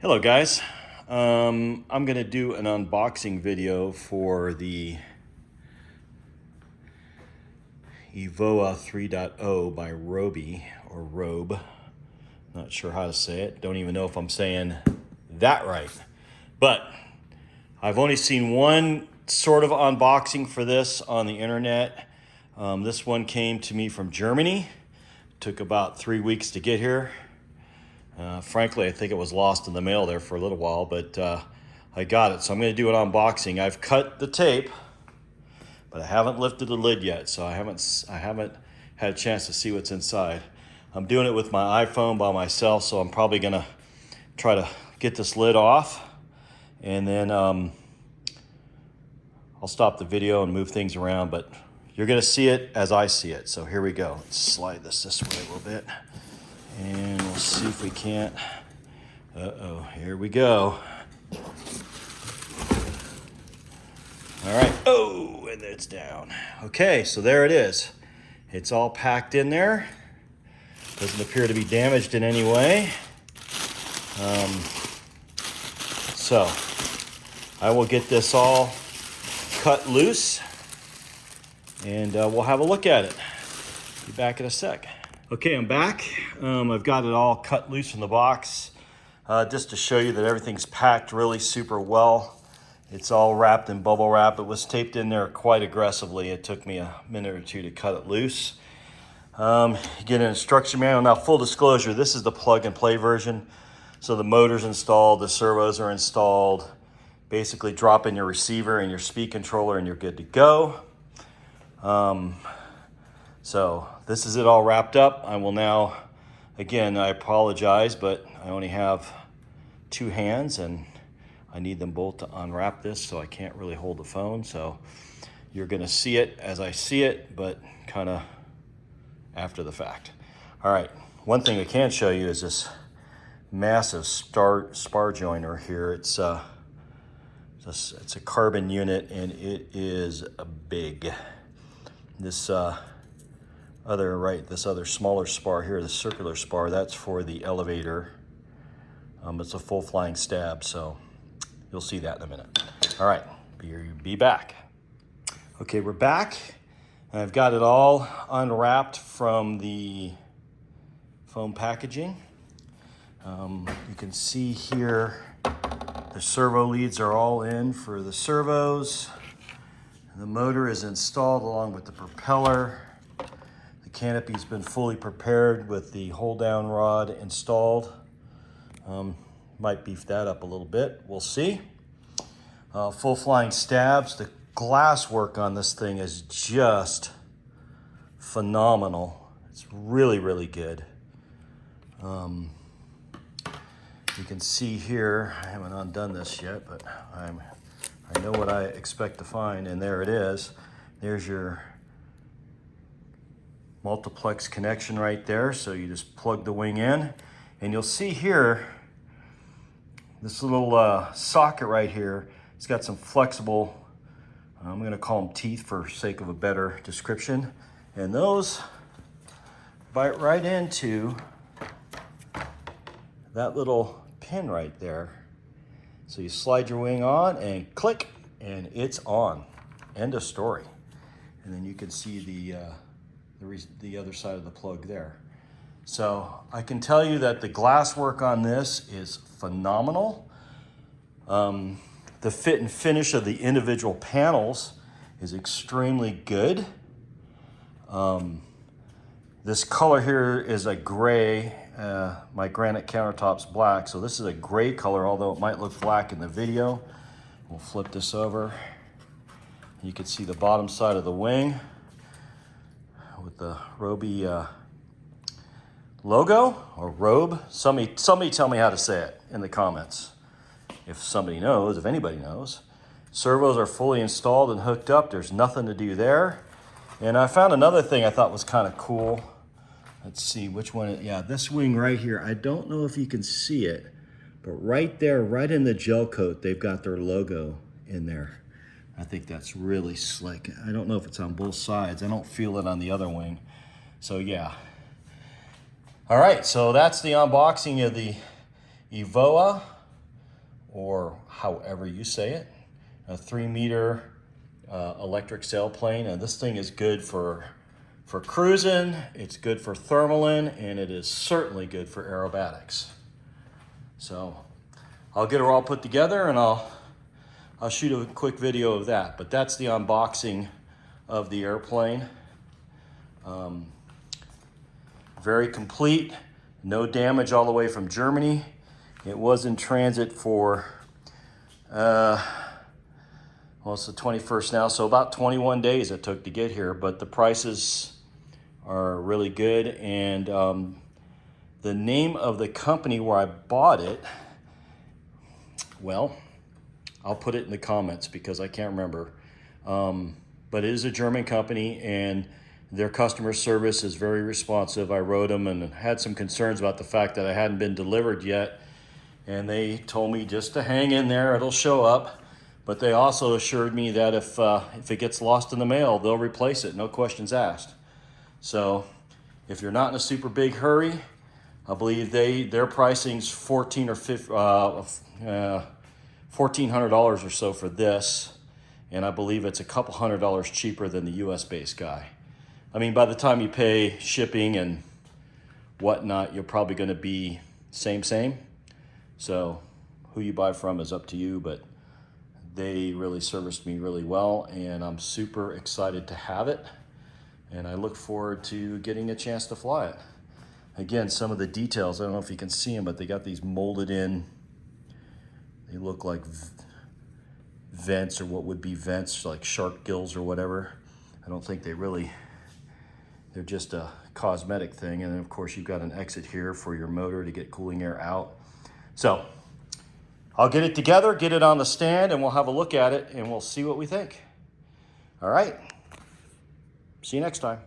Hello guys, I'm going to do an unboxing video for the EVOA 3.0 by Robbe, or Robbe. Not sure how to say it. Don't even know if I'm saying that right. But I've only seen one sort of unboxing for this on the internet. This one came to me from Germany. Took about 3 weeks to get here. Frankly, I think it was lost in the mail there for a little while, but I got it. So I'm going to do an unboxing. I've cut the tape, but I haven't lifted the lid yet, so I haven't had a chance to see what's inside. I'm doing it with my iPhone by myself, so I'm probably going to try to get this lid off, and then I'll stop the video and move things around, but you're going to see it as I see it. So here we go. Let's slide this way a little bit. And we'll see if we can't. Uh-oh, here we go. All right, oh, and it's down. Okay, so there it is. It's all packed in there. Doesn't appear to be damaged in any way. So I will get this all cut loose and we'll have a look at it. Be back in a sec. Okay, I'm back. I've got it all cut loose from the box, just to show you that everything's packed really super well. It's all wrapped in bubble wrap. It was taped in there quite aggressively. It took me a minute or two to cut it loose. You get an instruction manual. Now, full disclosure, this is the plug and play version. So the motor's installed, the servos are installed. Basically drop in your receiver and your speed controller and you're good to go. So this is it all wrapped up. I will now, again, I apologize, but I only have two hands and I need them both to unwrap this, so I can't really hold the phone. So you're gonna see it as I see it, but kind of after the fact. All right, one thing I can show you is this massive spar joiner here. It's a carbon unit and it is big. This other smaller spar here, the circular spar, that's for the elevator. It's a full flying stab, so you'll see that in a minute. All right, be back. Okay, we're back. And I've got it all unwrapped from the foam packaging. You can see here the servo leads are all in for the servos. The motor is installed along with the propeller. The canopy's been fully prepared with the hold down rod installed. Might beef that up a little bit, we'll see. Full flying stabs. The glass work on this thing is just phenomenal. It's really, really good. You can see here, I haven't undone this yet, but I know what I expect to find, and there it is. There's your multiplex connection right there. So you just plug the wing in, and you'll see here, this little socket right here, it's got some flexible, I'm gonna call them teeth for sake of a better description. And those bite right into that little pin right there. So you slide your wing on and click, and it's on. End of story. And then you can see the other side of the plug there. So I can tell you that the glass work on this is phenomenal. The fit and finish of the individual panels is extremely good. This color here is a gray. My granite countertop's black, so this is a gray color, although it might look black in the video. We'll flip this over. You can see the bottom side of the wing with the Robbe logo, or Robbe. Somebody tell me how to say it in the comments. If somebody knows, if anybody knows. Servos are fully installed and hooked up. There's nothing to do there. And I found another thing I thought was kind of cool. Let's see which one. Yeah, this wing right here. I don't know if you can see it, but right there, right in the gel coat, they've got their logo in there. I think that's really slick. I don't know if it's on both sides. I don't feel it on the other wing. So yeah. All right, so that's the unboxing of the EVOA or however you say it. A 3-meter electric sailplane, and this thing is good for cruising, it's good for thermaling, and it is certainly good for aerobatics. So I'll get her all put together and I'll shoot a quick video of that. But that's the unboxing of the airplane. Very complete, no damage all the way from Germany. It was in transit for, well, it's the 21st now, so about 21 days it took to get here, but the prices are really good. And the name of the company where I bought it, well, I'll put it in the comments because I can't remember. But it is a German company and their customer service is very responsive. I wrote them and had some concerns about the fact that I hadn't been delivered yet. And they told me just to hang in there, it'll show up. But they also assured me that if it gets lost in the mail, they'll replace it, no questions asked. So if you're not in a super big hurry, I believe their pricing's $1,400 or so for this, and I believe it's a couple $100 cheaper than the US-based guy. I mean, by the time you pay shipping and whatnot, you're probably going to be same. So who you buy from is up to you, but they really serviced me really well, and I'm super excited to have it, and I look forward to getting a chance to fly it. Again, some of the details, I don't know if you can see them, but they got these molded in, they look like vents, or what would be vents, like shark gills or whatever. I don't think they're just a cosmetic thing. And then of course you've got an exit here for your motor to get cooling air out. So I'll get it together, get it on the stand, and we'll have a look at it and we'll see what we think. All right, see you next time.